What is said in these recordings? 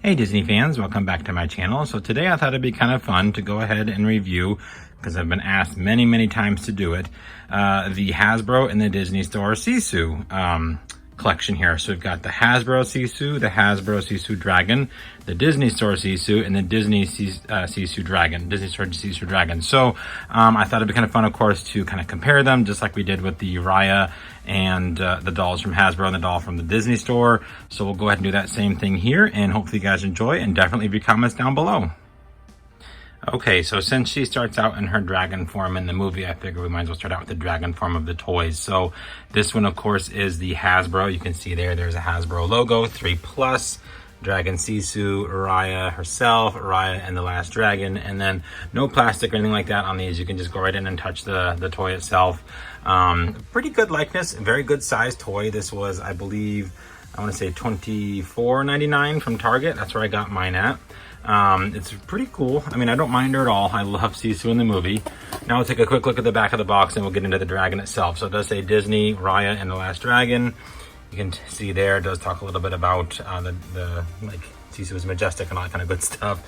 Hey Disney fans, welcome back to my channel. So today I thought it'd be kind of fun to go ahead and review, because I've been asked many times to do it, the Hasbro and the Disney Store Sisu collection here. So we've got the Hasbro Sisu, the Hasbro Sisu Dragon, the Disney Store Sisu, and the Disney Sisu Dragon, Disney Store Sisu Dragon. So I thought it'd be kind of fun, of course, to kind of compare them, just like we did with the Raya and the dolls from Hasbro and the doll from the Disney Store. So we'll go ahead and do that same thing here, and hopefully you guys enjoy, and definitely leave your comments down below. Okay, so since she starts out in her dragon form in the movie, I figure we might as well start out with the dragon form of the toys. So this one, of course, is the Hasbro. You can see there's a Hasbro logo, 3+, Dragon Sisu, Raya herself, Raya and the Last Dragon, and then no plastic or anything like that on these. You can just go right in and touch the toy itself. Pretty good likeness, very good size toy. This was, I believe, I want to say $24.99 from Target. That's where I got mine at. It's pretty cool. I mean, I don't mind her at all. I love Sisu in the movie. Now we'll take a quick look at the back of the box and we'll get into the dragon itself. So it does say Disney, Raya, and the Last Dragon. You can see there, it does talk a little bit about the like Sisu is majestic and all that kind of good stuff.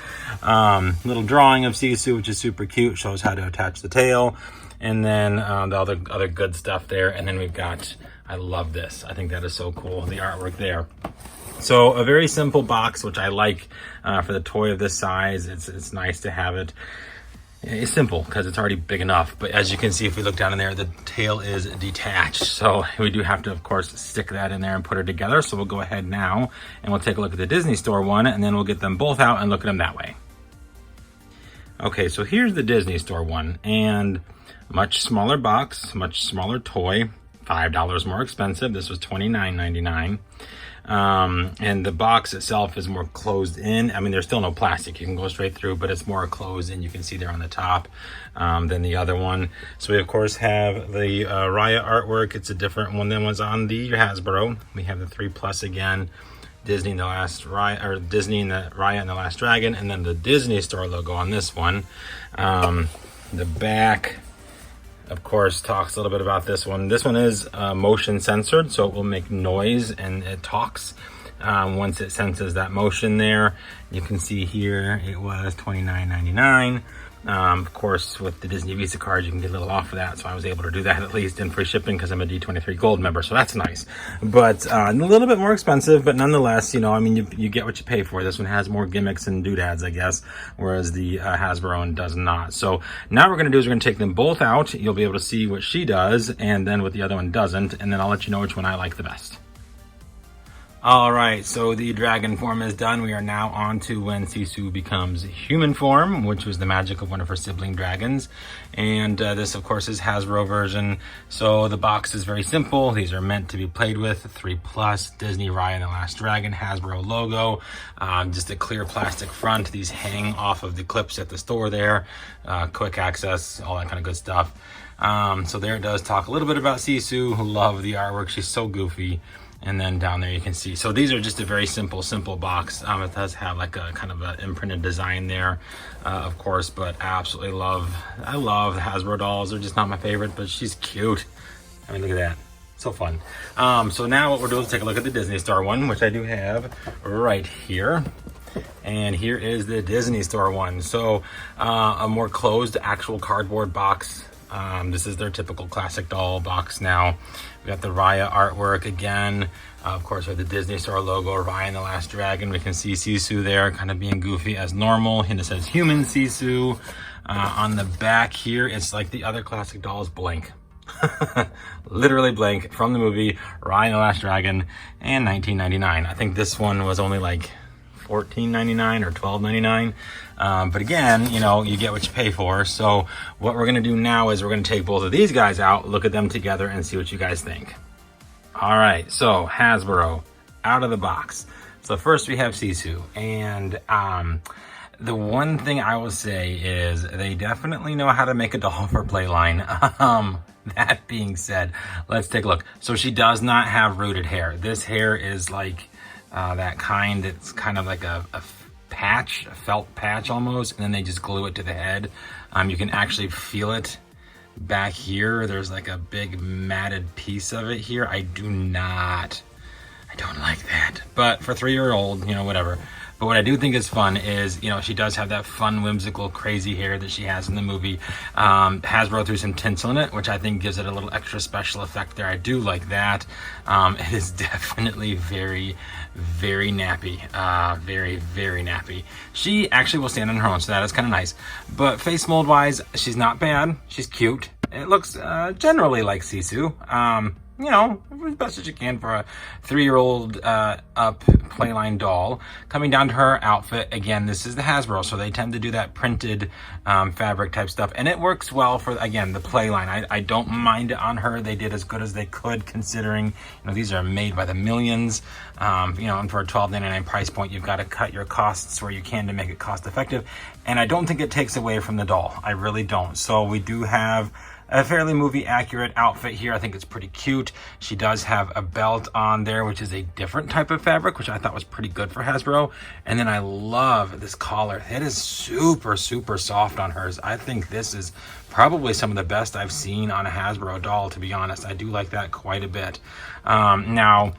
Little drawing of Sisu, which is super cute, shows how to attach the tail. And then the other good stuff there. And then we've got, I love this. I think that is so cool, the artwork there. So a very simple box, which I like for the toy of this size. It's nice to have it. It's simple because it's already big enough. But as you can see, if we look down in there, the tail is detached. So we do have to, of course, stick that in there and put it together. So we'll go ahead now and we'll take a look at the Disney Store one, and then we'll get them both out and look at them that way. Okay, so here's the Disney Store one, and much smaller box, much smaller toy, $5 more expensive. This was $29.99. And the box itself is more closed in. I mean, there's still no plastic. You can go straight through, but it's more closed in. You can see there on the top than the other one. So we, of course, have the Raya artwork. It's a different one than was on the Hasbro. We have the 3+ again. Disney and the Last Raya, or Disney and the Raya and the Last Dragon, and then the Disney Store logo on this one. The back, of course, talks a little bit about this one. This one is motion censored, so it will make noise and it talks once it senses that motion there. You can see here it was $29.99. Of course, with the Disney Visa card, you can get a little off of that, so I was able to do that at least in free shipping because I'm a D23 Gold member, so that's nice. But a little bit more expensive, but nonetheless, you know, I mean, you get what you pay for. This one has more gimmicks and doodads, I guess, whereas the Hasbro one does not. So now what we're going to do is we're going to take them both out. You'll be able to see what she does and then what the other one doesn't, and then I'll let you know which one I like the best. All right, so the dragon form is done. We are now on to when Sisu becomes human form, which was the magic of one of her sibling dragons. And this, of course, is Hasbro version. So the box is very simple. These are meant to be played with. 3+, Disney, Raya, and the Last Dragon, Hasbro logo. Just a clear plastic front. These hang off of the clips at the store there. Quick access, all that kind of good stuff. So there it does talk a little bit about Sisu. Love the artwork. She's so goofy. And then down there you can see, so these are just a very simple box. It does have like a kind of an imprinted design there, of course, but I love the Hasbro dolls. They're just not my favorite, but she's cute. I mean, look at that, so fun. So now what we're doing is take a look at the Disney Store one, which I do have right here. And here is the Disney Store one. So a more closed actual cardboard box. This is their typical classic doll box now. We got the Raya artwork again. Of course, with the Disney Store logo, Raya and the Last Dragon. We can see Sisu there kind of being goofy as normal. And it says human Sisu. On the back here, it's like the other classic dolls, blank. Literally blank from the movie Raya and the Last Dragon and $19.99. I think this one was only like $14.99 or $12.99. But again, you know, you get what you pay for. So what we're going to do now is we're going to take both of these guys out, look at them together, and see what you guys think. All right, so Hasbro out of the box. So first we have Sisu, and the one thing I will say is they definitely know how to make a doll for Playline. That being said, let's take a look. So she does not have rooted hair. This hair is like that kind, it's kind of like a patch, a felt patch almost, and then they just glue it to the head. You can actually feel it back here. There's like a big matted piece of it here. I don't like that, but for 3-year-old, you know, whatever. But what I do think is fun is, you know, she does have that fun, whimsical, crazy hair that she has in the movie. Hasbro threw some tinsel in it, which I think gives it a little extra special effect there. I do like that. It is definitely very, very nappy. Very, very nappy. She actually will stand on her own, so that is kind of nice. But face mold wise, she's not bad. She's cute. It looks generally like Sisu. You know, as best as you can for a 3-year-old up playline doll. Coming down to her outfit, again, this is the Hasbro, so they tend to do that printed fabric type stuff, and it works well for, again, the playline. I don't mind it on her. They did as good as they could, considering, you know, these are made by the millions. You know, and for a $12.99 price point, you've got to cut your costs where you can to make it cost effective, and I don't think it takes away from the doll. I really don't. So we do have a fairly movie accurate outfit here. I think it's pretty cute. She does have a belt on there, which is a different type of fabric, which I thought was pretty good for Hasbro. And then I love this collar. It is super, super soft on hers. I think this is probably some of the best I've seen on a Hasbro doll, to be honest. I do like that quite a bit. Now,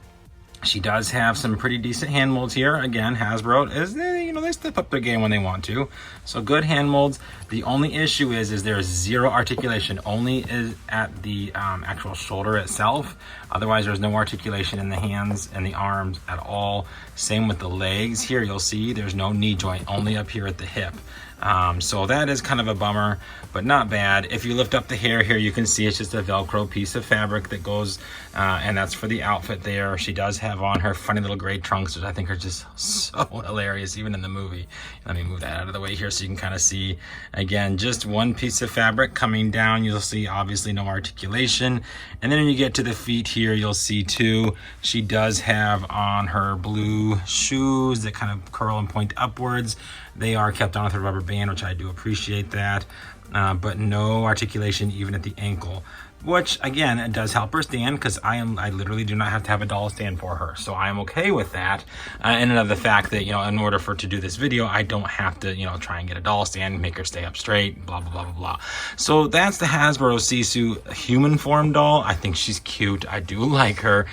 she does have some pretty decent hand molds here. Again, Hasbro is, you know, they step up their game when they want to. So good hand molds. The only issue is there's zero articulation. Only is at the actual shoulder itself. Otherwise, there's no articulation in the hands and the arms at all. Same with the legs. Here, you'll see there's no knee joint, only up here at the hip. So that is kind of a bummer, but not bad. If you lift up the hair here, you can see it's just a Velcro piece of fabric that goes, and that's for the outfit there. She does have on her funny little gray trunks, which I think are just so hilarious, even in the movie. Let me move that out of the way here so you can kind of see. Again, just one piece of fabric coming down. You'll see obviously no articulation. And then when you get to the feet here, you'll see too, she does have on her blue shoes that kind of curl and point upwards. They are kept on with a rubber band, which I do appreciate that, but no articulation even at the ankle, which again, it does help her stand, because I literally do not have to have a doll stand for her, so I am okay with that. And another fact that, you know, in order for to do this video, I don't have to, you know, try and get a doll stand, make her stay up straight, blah blah blah blah blah. So that's the Hasbro Sisu human form doll. I think she's cute. I do like her.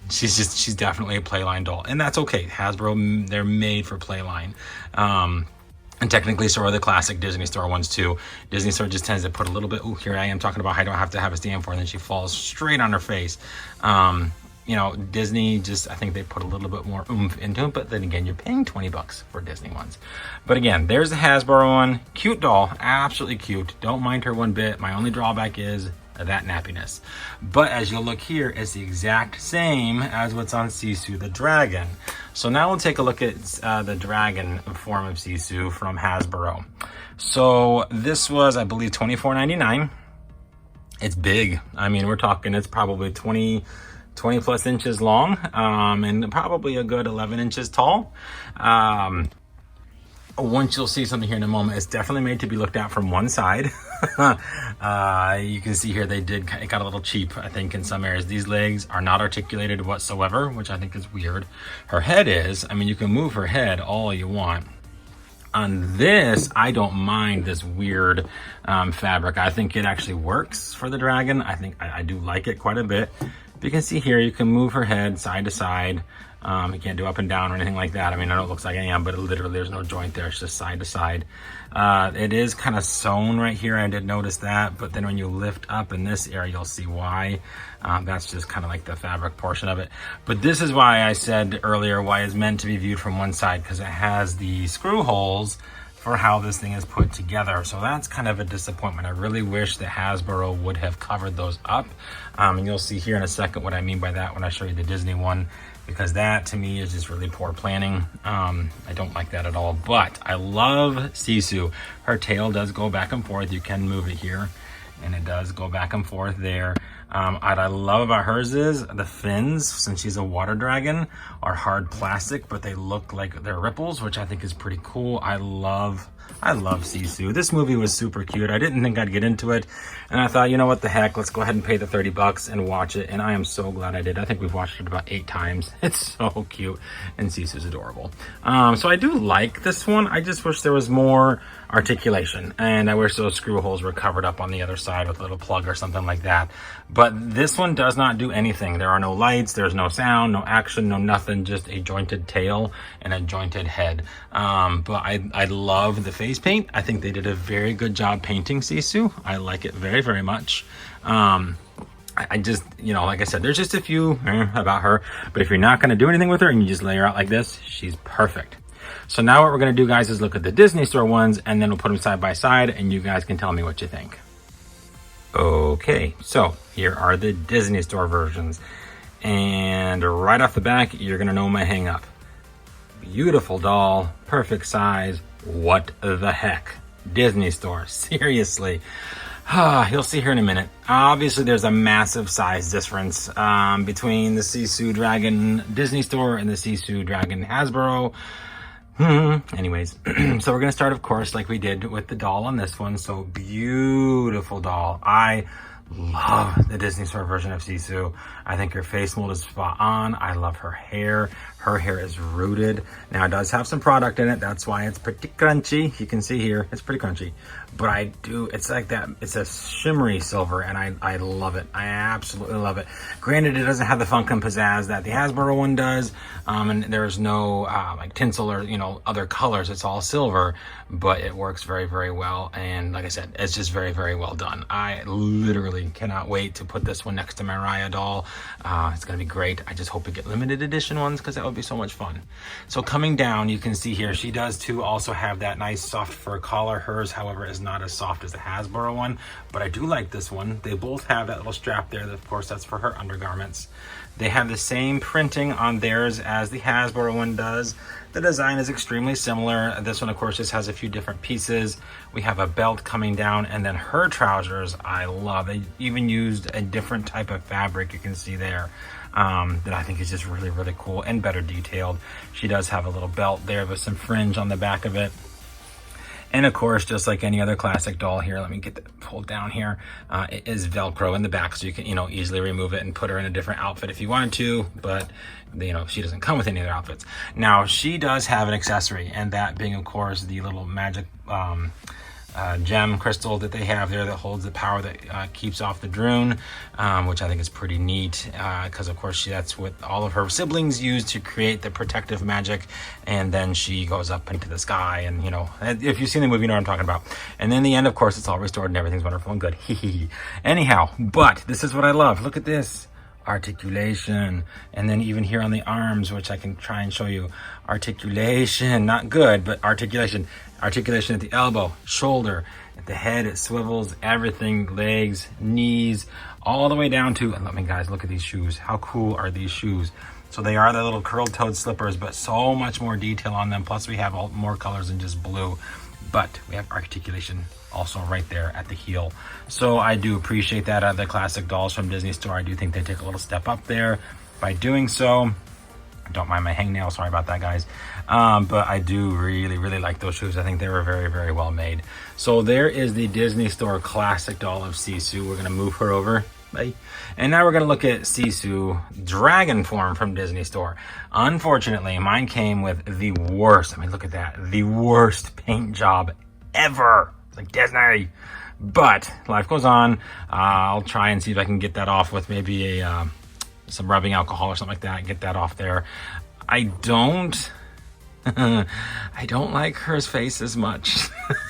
She's definitely a playline doll, and that's okay. Hasbro, they're made for playline. And technically, so are the classic Disney Store ones too. Disney Store just tends to put a little bit, oh, here I am talking about I don't have to have a stand for, and then she falls straight on her face. You know, Disney just, I think they put a little bit more oomph into it, but then again, you're paying 20 bucks for Disney ones. But again, there's the Hasbro one. Cute doll, absolutely cute. Don't mind her one bit. My only drawback is that nappiness. But as you'll look here, it's the exact same as what's on Sisu the dragon. So now we'll take a look at the dragon form of Sisu from Hasbro. So this was, I believe, $24.99. It's big. I mean, we're talking, it's probably 20 plus inches long, and probably a good 11 inches tall. Once you'll see something here in a moment, it's definitely made to be looked at from one side. You can see here it got a little cheap, I think, in some areas. These legs are not articulated whatsoever, which I think is weird. Her head is. I mean, you can move her head all you want. On this, I don't mind this weird fabric. I think it actually works for the dragon. I think I do like it quite a bit. You can see here, you can move her head side to side. You can't do up and down or anything like that. I mean, I know it looks like I am, but literally there's no joint there. It's just side to side. It is kind of sewn right here. I did notice that, but then when you lift up in this area, you'll see why. That's just kind of like the fabric portion of it. But this is why I said earlier why it's meant to be viewed from one side, because it has the screw holes for how this thing is put together. So that's kind of a disappointment. I really wish that Hasbro would have covered those up. And you'll see here in a second what I mean by that when I show you the Disney one, because that to me is just really poor planning. I don't like that at all, but I love Sisu. Her tail does go back and forth. You can move it here, and it does go back and forth there. What I love about hers is the fins, since she's a water dragon, are hard plastic, but they look like they're ripples, which I think is pretty cool. I love Sisu. This movie was super cute. I didn't think I'd get into it, and I thought, you know what the heck, let's go ahead and pay the 30 bucks and watch it, and I am so glad I did. I think we've watched it about 8 times. It's so cute, and Sisu's adorable. So I do like this one. I just wish there was more articulation. And I wish those screw holes were covered up on the other side with a little plug or something like that. But this one does not do anything. There are no lights, there's no sound, no action, no nothing, just a jointed tail and a jointed head. But I love the face paint. I think they did a very good job painting Sisu. I like it very, very much. I just, you know, like I said, there's just a few about her, but if you're not going to do anything with her and you just lay her out like this, she's perfect. So now what we're going to do, guys, is look at the Disney Store ones, and then we'll put them side by side, and you guys can tell me what you think. Okay, so here are the Disney Store versions. And right off the back, you're going to know my hang up. Beautiful doll, perfect size. What the heck? Disney Store, seriously. You'll see here in a minute. Obviously, there's a massive size difference between the Sisu Dragon Disney Store and the Sisu Dragon Hasbro. Anyways, so we're going to start, of course, like we did with the doll on this one. So beautiful doll. I love the Disney Store version of Sisu. I think her face mold is spot on. I love her hair. Her hair is rooted. Now, it does have some product in it. That's why it's pretty crunchy. You can see here, it's pretty crunchy. But it's like that. It's a shimmery silver, and I love it. I absolutely love it. Granted, it doesn't have the funk and pizzazz that the Hasbro one does. And there's no like tinsel or, you know, other colors. It's all silver, but it works very, very well. And like I said, it's just very, very well done. I literally cannot wait to put this one next to my Raya doll. It's going to be great. I just hope we get limited edition ones, because that would be so much fun. So coming down, you can see here, she does too also have that nice soft fur collar. Hers, however, is not as soft as the Hasbro one, but I do like this one. They both have that little strap there. Of course, that's for her undergarments. They have the same printing on theirs as the Hasbro one does. The design is extremely similar. This one, of course, just has a few different pieces. We have a belt coming down, and then her trousers, I love. They even used a different type of fabric, you can see there, that I think is just really, really cool and better detailed. She does have a little belt there with some fringe on the back of it. And of course, just like any other classic doll here, let me get that pulled down here. It is Velcro in the back, so you can, you know, easily remove it and put her in a different outfit if you wanted to, but you know, she doesn't come with any other outfits. Now, she does have an accessory, and that being, of course, the little magic gem crystal that they have there that holds the power that keeps off the drone, which I think is pretty neat, because of course that's what all of her siblings use to create the protective magic, and then she goes up into the sky, and you know, if you've seen the movie, you know what I'm talking about. And then in the end, of course, it's all restored and everything's wonderful and good. Anyhow, but this is what I love. Look at this. Articulation. And then even here on the arms, which I can try and show you, articulation, not good, but articulation. Articulation at the elbow, shoulder, at the head, it swivels, everything, legs, knees, all the way down to, and let me guys look at these shoes. How cool are these shoes? So they are the little curled toed slippers, but so much more detail on them. Plus we have more colors than just blue, but we have articulation also right there at the heel. So I do appreciate that out of the classic dolls from Disney Store. I do think they take a little step up there by doing so. Don't mind my hangnail, sorry about that, guys. But I do really, really like those shoes. I think they were very, very well made. So there is the Disney Store classic doll of Sisu. We're gonna move her over. Bye. And now we're gonna look at Sisu Dragon form from Disney Store. Unfortunately, mine came with the worst, I mean, look at that, the worst paint job ever. It's like Disney. But life goes on. I'll try and see if I can get that off with maybe some rubbing alcohol or something like that, get that off there. I don't like her face as much.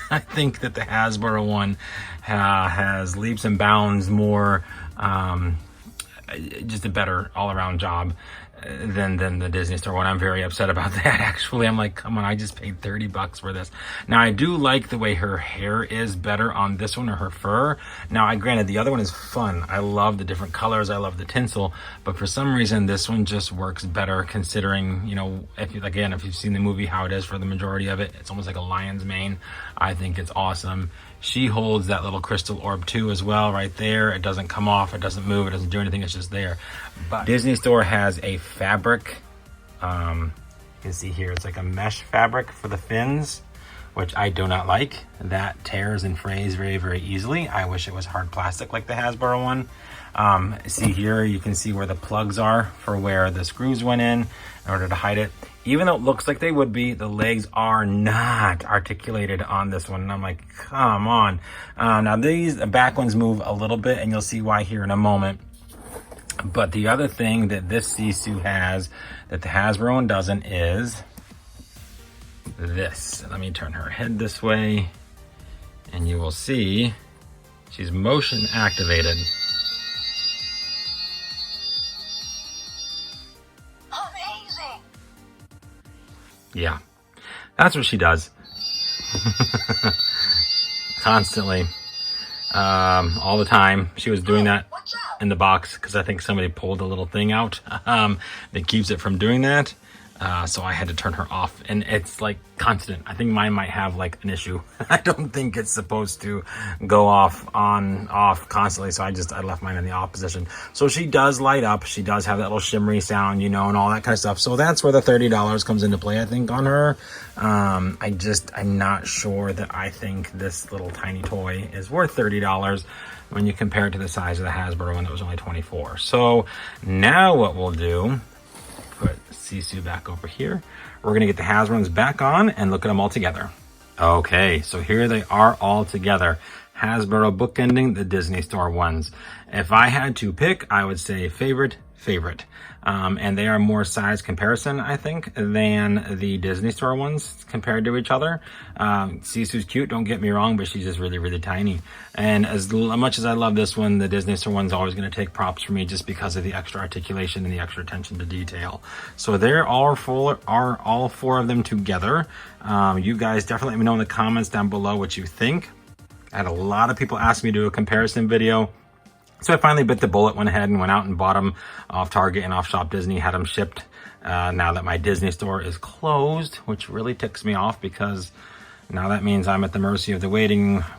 I think that the Hasbro one has leaps and bounds more, just a better all-around job than the Disney Store one. I'm very upset about that, actually. I'm like, come on, I just paid $30 for this. Now, I do like the way her hair is better on this one, or her fur. Now, granted, the other one is fun. I love the different colors. I love the tinsel. But for some reason, this one just works better, considering, you know, if you've seen the movie, how it is for the majority of it. It's almost like a lion's mane. I think it's awesome. She holds that little crystal orb too as well, right there. It doesn't come off, it doesn't move, it doesn't do anything, it's just there. But Disney Store has a fabric, you can see here, it's like a mesh fabric for the fins. which I do not like. That tears and frays very, very easily. I wish it was hard plastic like the Hasbro one. See here, you can see where the plugs are for where the screws went in order to hide it. Even though it looks like they would be, the legs are not articulated on this one. And I'm like, come on. Now the back ones move a little bit, and you'll see why here in a moment. But the other thing that this Sisu has that the Hasbro one doesn't is this. Let me turn her head this way, and you will see she's motion activated. Amazing. Yeah, that's what she does. Constantly. All the time. She was doing that in the box because I think somebody pulled a little thing out that keeps it from doing that. So I had to turn her off, and it's like constant. I think mine might have like an issue. I don't think it's supposed to go off constantly. So I left mine in the off position. So she does light up. She does have that little shimmery sound, you know, and all that kind of stuff. So that's where the $30 comes into play, I think, on her. I'm not sure that I think this little tiny toy is worth $30 when you compare it to the size of the Hasbro one that was only $24. So now what we'll do, put Sisu back over here. We're gonna get the Hasbro ones back on and look at them all together. Okay, so here they are all together. Hasbro bookending the Disney Store ones. If I had to pick, I would say favorite. And they are more size comparison, I think, than the Disney Store ones compared to each other. Sisu's cute, don't get me wrong, but she's just really, really tiny. And as much as I love this one, the Disney Store one's always going to take props for me just because of the extra articulation and the extra attention to detail. So they're all four of them together. You guys definitely let me know in the comments down below what you think. I had a lot of people ask me to do a comparison video. So I finally bit the bullet, went ahead and went out and bought them off Target and off Shop Disney, had them shipped now that my Disney Store is closed, which really ticks me off because now that means I'm at the mercy of the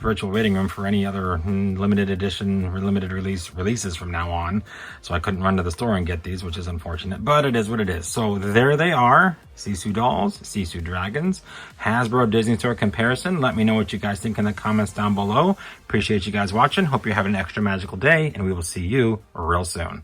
virtual waiting room for any other limited edition or limited releases from now on. So I couldn't run to the store and get these, which is unfortunate, but it is what it is. So there they are, Sisu dolls, Sisu dragons, Hasbro Disney Store comparison. Let me know what you guys think in the comments down below. Appreciate you guys watching. Hope you're having an extra magical day, and we will see you real soon.